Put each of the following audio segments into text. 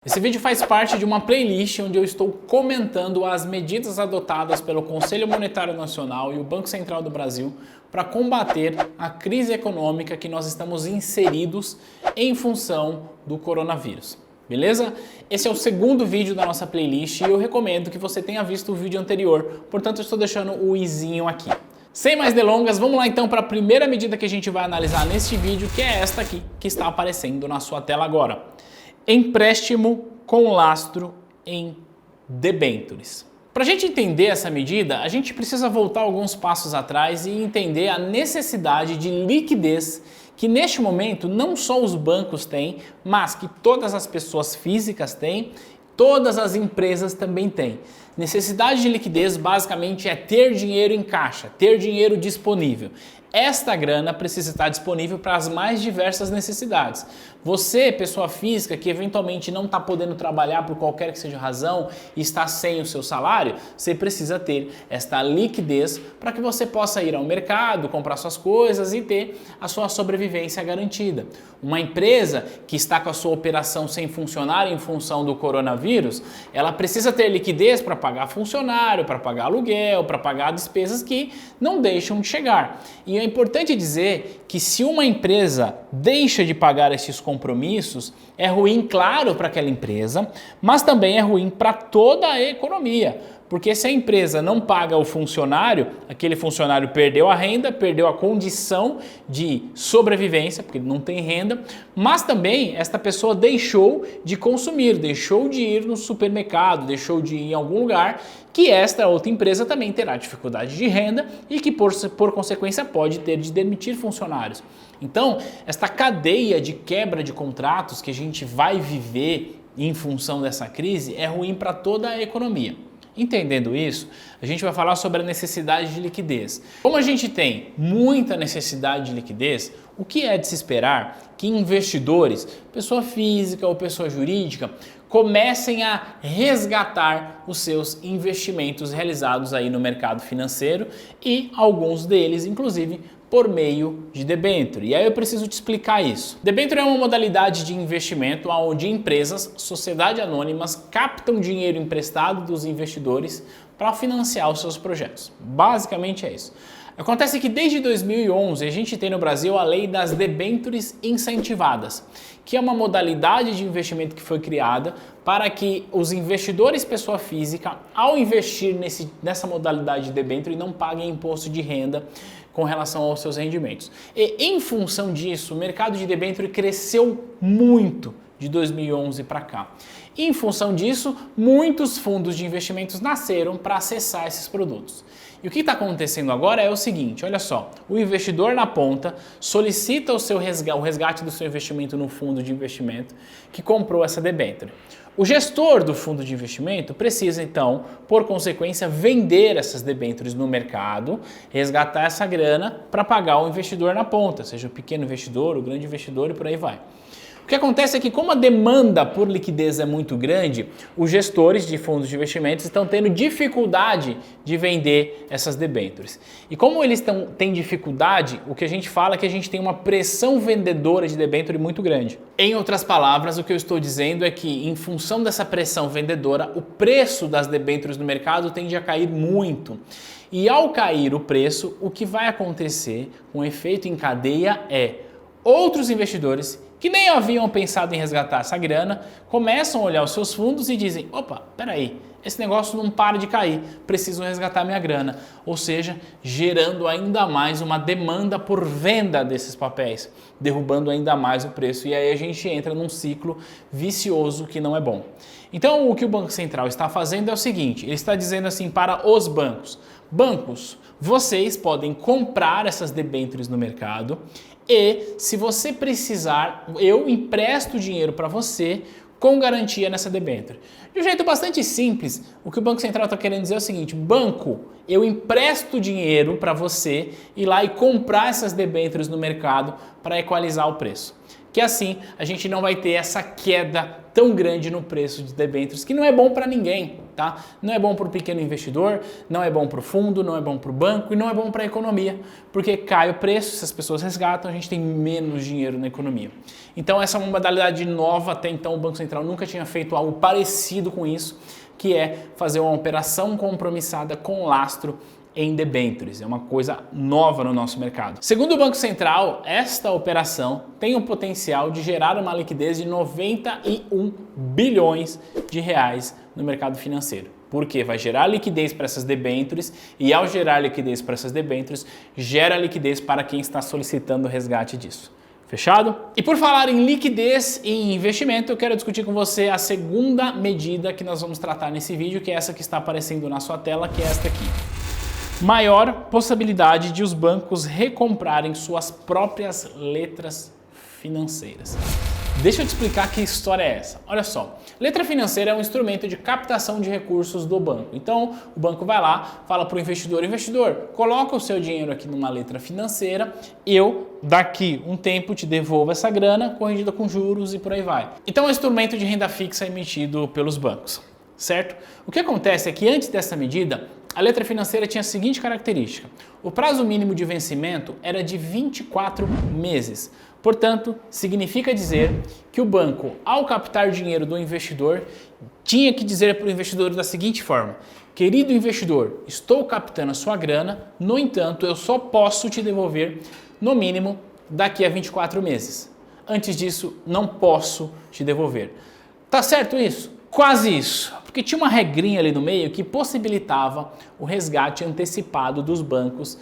Esse vídeo faz parte de uma playlist onde eu estou comentando as medidas adotadas pelo Conselho Monetário Nacional e o Banco Central do Brasil para combater a crise econômica que nós estamos inseridos em função do coronavírus. Beleza? Esse é o segundo vídeo da nossa playlist e eu recomendo que você tenha visto o vídeo anterior, portanto eu estou deixando o izinho aqui. Sem mais delongas, vamos lá então para a primeira medida que a gente vai analisar neste vídeo, que é esta aqui, que está aparecendo na sua tela agora. Empréstimo com lastro em debêntures. Para a gente entender essa medida, a gente precisa voltar alguns passos atrás e entender a necessidade de liquidez que neste momento não só os bancos têm, mas que todas as pessoas físicas têm, todas as empresas também têm. Necessidade de liquidez basicamente é ter dinheiro em caixa, ter dinheiro disponível. Esta grana precisa estar disponível para as mais diversas necessidades. Você, pessoa física, que eventualmente não está podendo trabalhar por qualquer que seja a razão e está sem o seu salário, você precisa ter esta liquidez para que você possa ir ao mercado, comprar suas coisas e ter a sua sobrevivência garantida. Uma empresa que está com a sua operação sem funcionar em função do coronavírus, ela precisa ter liquidez para pagar funcionário, para pagar aluguel, para pagar despesas que não deixam de chegar. E é importante dizer que se uma empresa deixa de pagar esses compromissos, é ruim, claro, para aquela empresa, mas também é ruim para toda a economia. Porque se a empresa não paga o funcionário, aquele funcionário perdeu a renda, perdeu a condição de sobrevivência, porque ele não tem renda, mas também esta pessoa deixou de consumir, deixou de ir no supermercado, deixou de ir em algum lugar, que esta outra empresa também terá dificuldade de renda e que por consequência pode ter de demitir funcionários. Então, esta cadeia de quebra de contratos que a gente vai viver em função dessa crise é ruim para toda a economia. Entendendo isso, a gente vai falar sobre a necessidade de liquidez. Como a gente tem muita necessidade de liquidez, o que é de se esperar que investidores, pessoa física ou pessoa jurídica, comecem a resgatar os seus investimentos realizados aí no mercado financeiro e alguns deles, inclusive, por meio de debênture. E aí eu preciso te explicar isso. Debênture é uma modalidade de investimento onde empresas, sociedades anônimas, captam dinheiro emprestado dos investidores para financiar os seus projetos. Basicamente é isso. Acontece que desde 2011 a gente tem no Brasil a lei das debêntures incentivadas, que é uma modalidade de investimento que foi criada para que os investidores pessoa física, ao investir nessa modalidade de debênture, não paguem imposto de renda com relação aos seus rendimentos. E em função disso, o mercado de debênture cresceu muito de 2011 para cá. E em função disso, muitos fundos de investimentos nasceram para acessar esses produtos. E o que está acontecendo agora é o seguinte, olha só, o investidor na ponta solicita o resgate do seu investimento no fundo de investimento que comprou essa debênture. O gestor do fundo de investimento precisa, então, por consequência, vender essas debêntures no mercado, resgatar essa grana para pagar o investidor na ponta, seja o pequeno investidor, o grande investidor e por aí vai. O que acontece é que, como a demanda por liquidez é muito grande, os gestores de fundos de investimentos estão tendo dificuldade de vender essas debêntures. E como eles têm dificuldade, o que a gente fala é que a gente tem uma pressão vendedora de debênture muito grande. Em outras palavras, o que eu estou dizendo é que, em função dessa pressão vendedora, o preço das debêntures no mercado tende a cair muito. E ao cair o preço, o que vai acontecer com efeito em cadeia é outros investidores que nem haviam pensado em resgatar essa grana, começam a olhar os seus fundos e dizem, opa, peraí, esse negócio não para de cair, preciso resgatar minha grana. Ou seja, gerando ainda mais uma demanda por venda desses papéis, derrubando ainda mais o preço. E aí a gente entra num ciclo vicioso que não é bom. Então o que o Banco Central está fazendo é o seguinte, ele está dizendo assim para os bancos, bancos, vocês podem comprar essas debêntures no mercado e, se você precisar, eu empresto dinheiro para você com garantia nessa debênture. De um jeito bastante simples, o que o Banco Central está querendo dizer é o seguinte, banco, eu empresto dinheiro para você ir lá e comprar essas debêntures no mercado para equalizar o preço. que assim a gente não vai ter essa queda tão grande no preço de debêntures, que não é bom para ninguém, tá? Não é bom para o pequeno investidor, não é bom para o fundo, não é bom para o banco e não é bom para a economia, porque cai o preço, se as pessoas resgatam, a gente tem menos dinheiro na economia. Então essa é uma modalidade nova, até então o Banco Central nunca tinha feito algo parecido com isso, que é fazer uma operação compromissada com lastro em debêntures. É uma coisa nova no nosso mercado. Segundo o Banco Central, esta operação tem o potencial de gerar uma liquidez de 91 bilhões de reais no mercado financeiro. Porque vai gerar liquidez para essas debêntures e ao gerar liquidez para essas debêntures, gera liquidez para quem está solicitando o resgate disso. Fechado? E por falar em liquidez e investimento, eu quero discutir com você a segunda medida que nós vamos tratar nesse vídeo, que é essa que está aparecendo na sua tela, que é esta aqui. Maior possibilidade de os bancos recomprarem suas próprias letras financeiras. Deixa eu te explicar que história é essa. Olha só, letra financeira é um instrumento de captação de recursos do banco. Então, o banco vai lá, fala para o investidor, coloca o seu dinheiro aqui numa letra financeira, eu daqui um tempo te devolvo essa grana, corrigida com juros e por aí vai. Então, é um instrumento de renda fixa emitido pelos bancos, certo? O que acontece é que antes dessa medida, a letra financeira tinha a seguinte característica: o prazo mínimo de vencimento era de 24 meses. Portanto, significa dizer que o banco, ao captar dinheiro do investidor, tinha que dizer para o investidor da seguinte forma: querido investidor, estou captando a sua grana, no entanto, eu só posso te devolver, no mínimo, daqui a 24 meses. Antes disso, não posso te devolver. Tá certo isso? Quase isso, porque tinha uma regrinha ali no meio que possibilitava o resgate antecipado dos bancos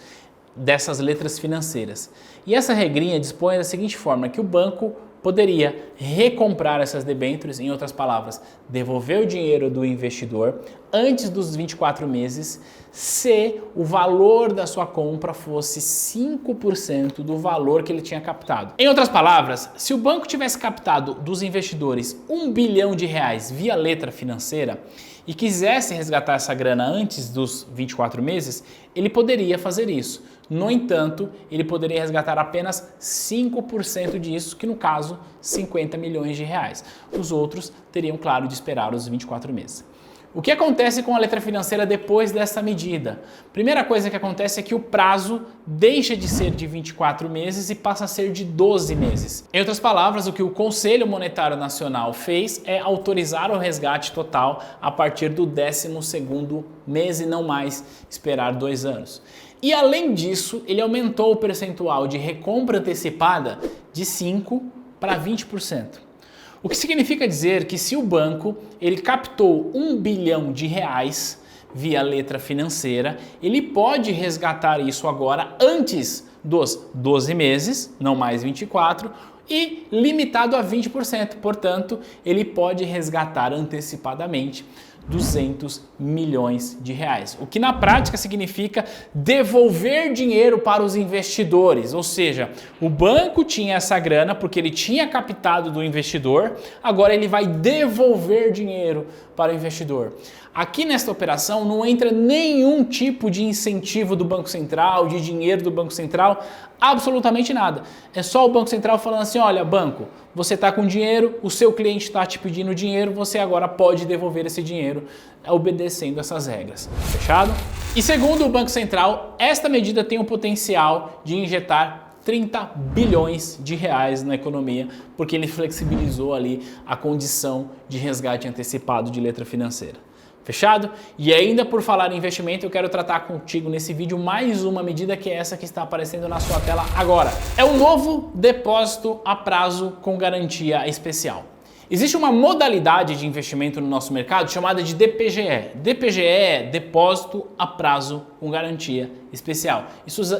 dessas letras financeiras. E essa regrinha dispõe da seguinte forma, que o banco poderia recomprar essas debêntures, em outras palavras, devolver o dinheiro do investidor antes dos 24 meses, se o valor da sua compra fosse 5% do valor que ele tinha captado. Em outras palavras, se o banco tivesse captado dos investidores 1 bilhão de reais via letra financeira e quisesse resgatar essa grana antes dos 24 meses, ele poderia fazer isso. No entanto, ele poderia resgatar apenas 5% disso, que no caso, 50 milhões de reais. Os outros teriam, claro, de esperar os 24 meses. O que acontece com a letra financeira depois dessa medida? Primeira coisa que acontece é que o prazo deixa de ser de 24 meses e passa a ser de 12 meses. Em outras palavras, o que o Conselho Monetário Nacional fez é autorizar o resgate total a partir do 12º mês e não mais esperar 2 anos. E além disso, ele aumentou o percentual de recompra antecipada de 5% para 20%. O que significa dizer que se o banco ele captou 1 bilhão de reais via letra financeira, ele pode resgatar isso agora antes dos 12 meses, não mais 24, e limitado a 20%. Portanto, ele pode resgatar antecipadamente 200 milhões de reais, o que na prática significa devolver dinheiro para os investidores, ou seja, o banco tinha essa grana porque ele tinha captado do investidor, agora ele vai devolver dinheiro para o investidor. Aqui nesta operação não entra nenhum tipo de incentivo do Banco Central, de dinheiro do Banco Central, absolutamente nada. É só o Banco Central falando assim, olha banco, você está com dinheiro, o seu cliente está te pedindo dinheiro, você agora pode devolver esse dinheiro obedecendo essas regras. Fechado? E segundo o Banco Central, esta medida tem o potencial de injetar 30 bilhões de reais na economia, porque ele flexibilizou ali a condição de resgate antecipado de letra financeira. Fechado? E ainda por falar em investimento, eu quero tratar contigo nesse vídeo mais uma medida que é essa que está aparecendo na sua tela agora. É o novo depósito a prazo com garantia especial. Existe uma modalidade de investimento no nosso mercado chamada de DPGE. DPGE é Depósito a Prazo com Garantia Especial.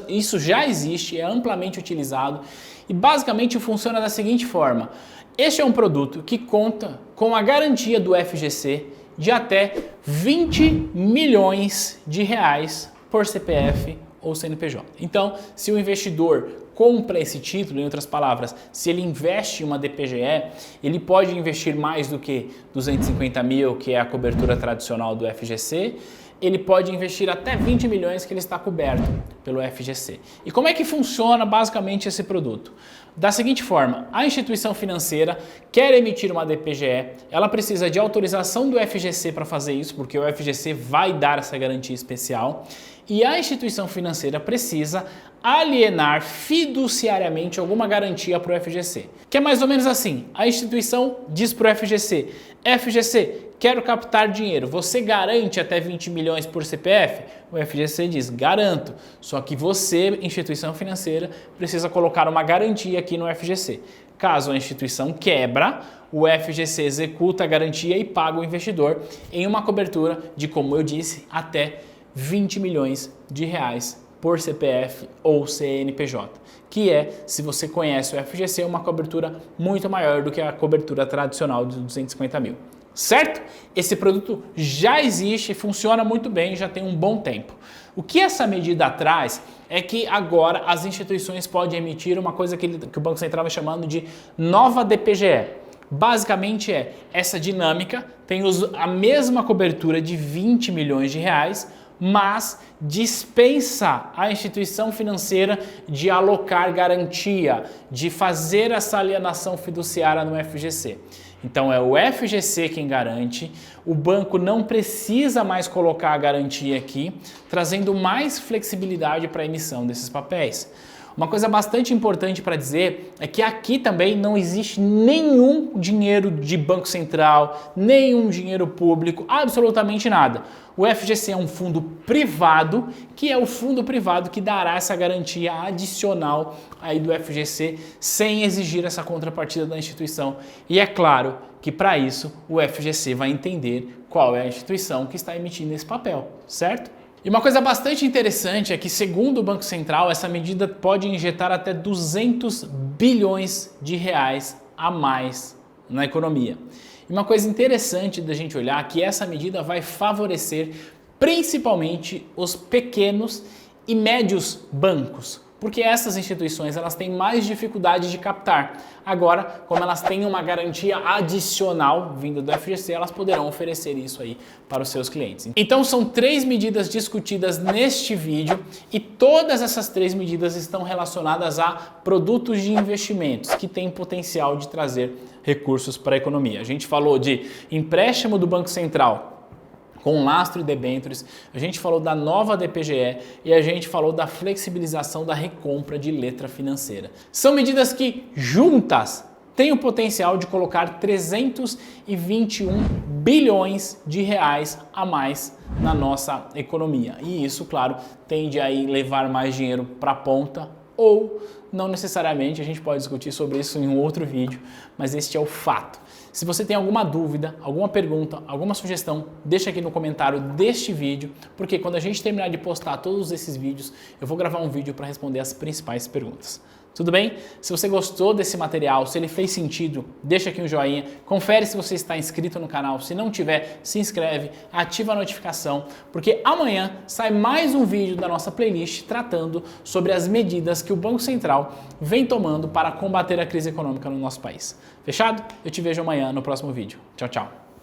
Isso já existe, é amplamente utilizado e basicamente funciona da seguinte forma. Este é um produto que conta com a garantia do FGC de até 20 milhões de reais por CPF ou CNPJ. Então, se o investidor compra esse título, em outras palavras, se ele investe em uma DPGE, ele pode investir mais do que 250 mil, que é a cobertura tradicional do FGC, ele pode investir até 20 milhões que ele está coberto pelo FGC. E como é que funciona basicamente esse produto? Da seguinte forma, a instituição financeira quer emitir uma DPGE, ela precisa de autorização do FGC para fazer isso, porque o FGC vai dar essa garantia especial, e a instituição financeira precisa alienar fiduciariamente alguma garantia para o FGC. Que é mais ou menos assim, a instituição diz para o FGC, FGC, quero captar dinheiro, você garante até 20 milhões por CPF? O FGC diz, garanto, só que você, instituição financeira, precisa colocar uma garantia aqui no FGC. Caso a instituição quebra, o FGC executa a garantia e paga o investidor em uma cobertura de, como eu disse, até 20 milhões de reais por CPF ou CNPJ, que é, se você conhece o FGC, uma cobertura muito maior do que a cobertura tradicional de 250 mil. Certo? Esse produto já existe, funciona muito bem, já tem um bom tempo. O que essa medida traz é que agora as instituições podem emitir uma coisa que o Banco Central vai chamando de nova DPGE. Basicamente essa dinâmica tem a mesma cobertura de 20 milhões de reais, mas dispensa a instituição financeira de alocar garantia, de fazer essa alienação fiduciária no FGC. Então é o FGC quem garante, o banco não precisa mais colocar a garantia aqui, trazendo mais flexibilidade para a emissão desses papéis. Uma coisa bastante importante para dizer é que aqui também não existe nenhum dinheiro de Banco Central, nenhum dinheiro público, absolutamente nada. O FGC é um fundo privado, que é o fundo privado que dará essa garantia adicional aí do FGC sem exigir essa contrapartida da instituição. E é claro que para isso o FGC vai entender qual é a instituição que está emitindo esse papel, certo? E uma coisa bastante interessante é que, segundo o Banco Central, essa medida pode injetar até 200 bilhões de reais a mais na economia. E uma coisa interessante da gente olhar é que essa medida vai favorecer principalmente os pequenos e médios bancos, porque essas instituições elas têm mais dificuldade de captar. Agora, como elas têm uma garantia adicional vinda do FGC, elas poderão oferecer isso aí para os seus clientes. Então são 3 medidas discutidas neste vídeo e todas essas 3 medidas estão relacionadas a produtos de investimentos que têm potencial de trazer recursos para a economia. A gente falou de empréstimo do Banco Central com lastro e debêntures, a gente falou da nova DPGE e a gente falou da flexibilização da recompra de letra financeira. São medidas que, juntas, têm o potencial de colocar 321 bilhões de reais a mais na nossa economia. E isso, claro, tende a levar mais dinheiro para a ponta ou não necessariamente, a gente pode discutir sobre isso em um outro vídeo, mas este é o fato. Se você tem alguma dúvida, alguma pergunta, alguma sugestão, deixa aqui no comentário deste vídeo, porque quando a gente terminar de postar todos esses vídeos, eu vou gravar um vídeo para responder as principais perguntas. Tudo bem? Se você gostou desse material, se ele fez sentido, deixa aqui um joinha, confere se você está inscrito no canal, se não tiver, se inscreve, ativa a notificação, porque amanhã sai mais um vídeo da nossa playlist tratando sobre as medidas que o Banco Central vem tomando para combater a crise econômica no nosso país. Fechado? Eu te vejo amanhã no próximo vídeo. Tchau, tchau!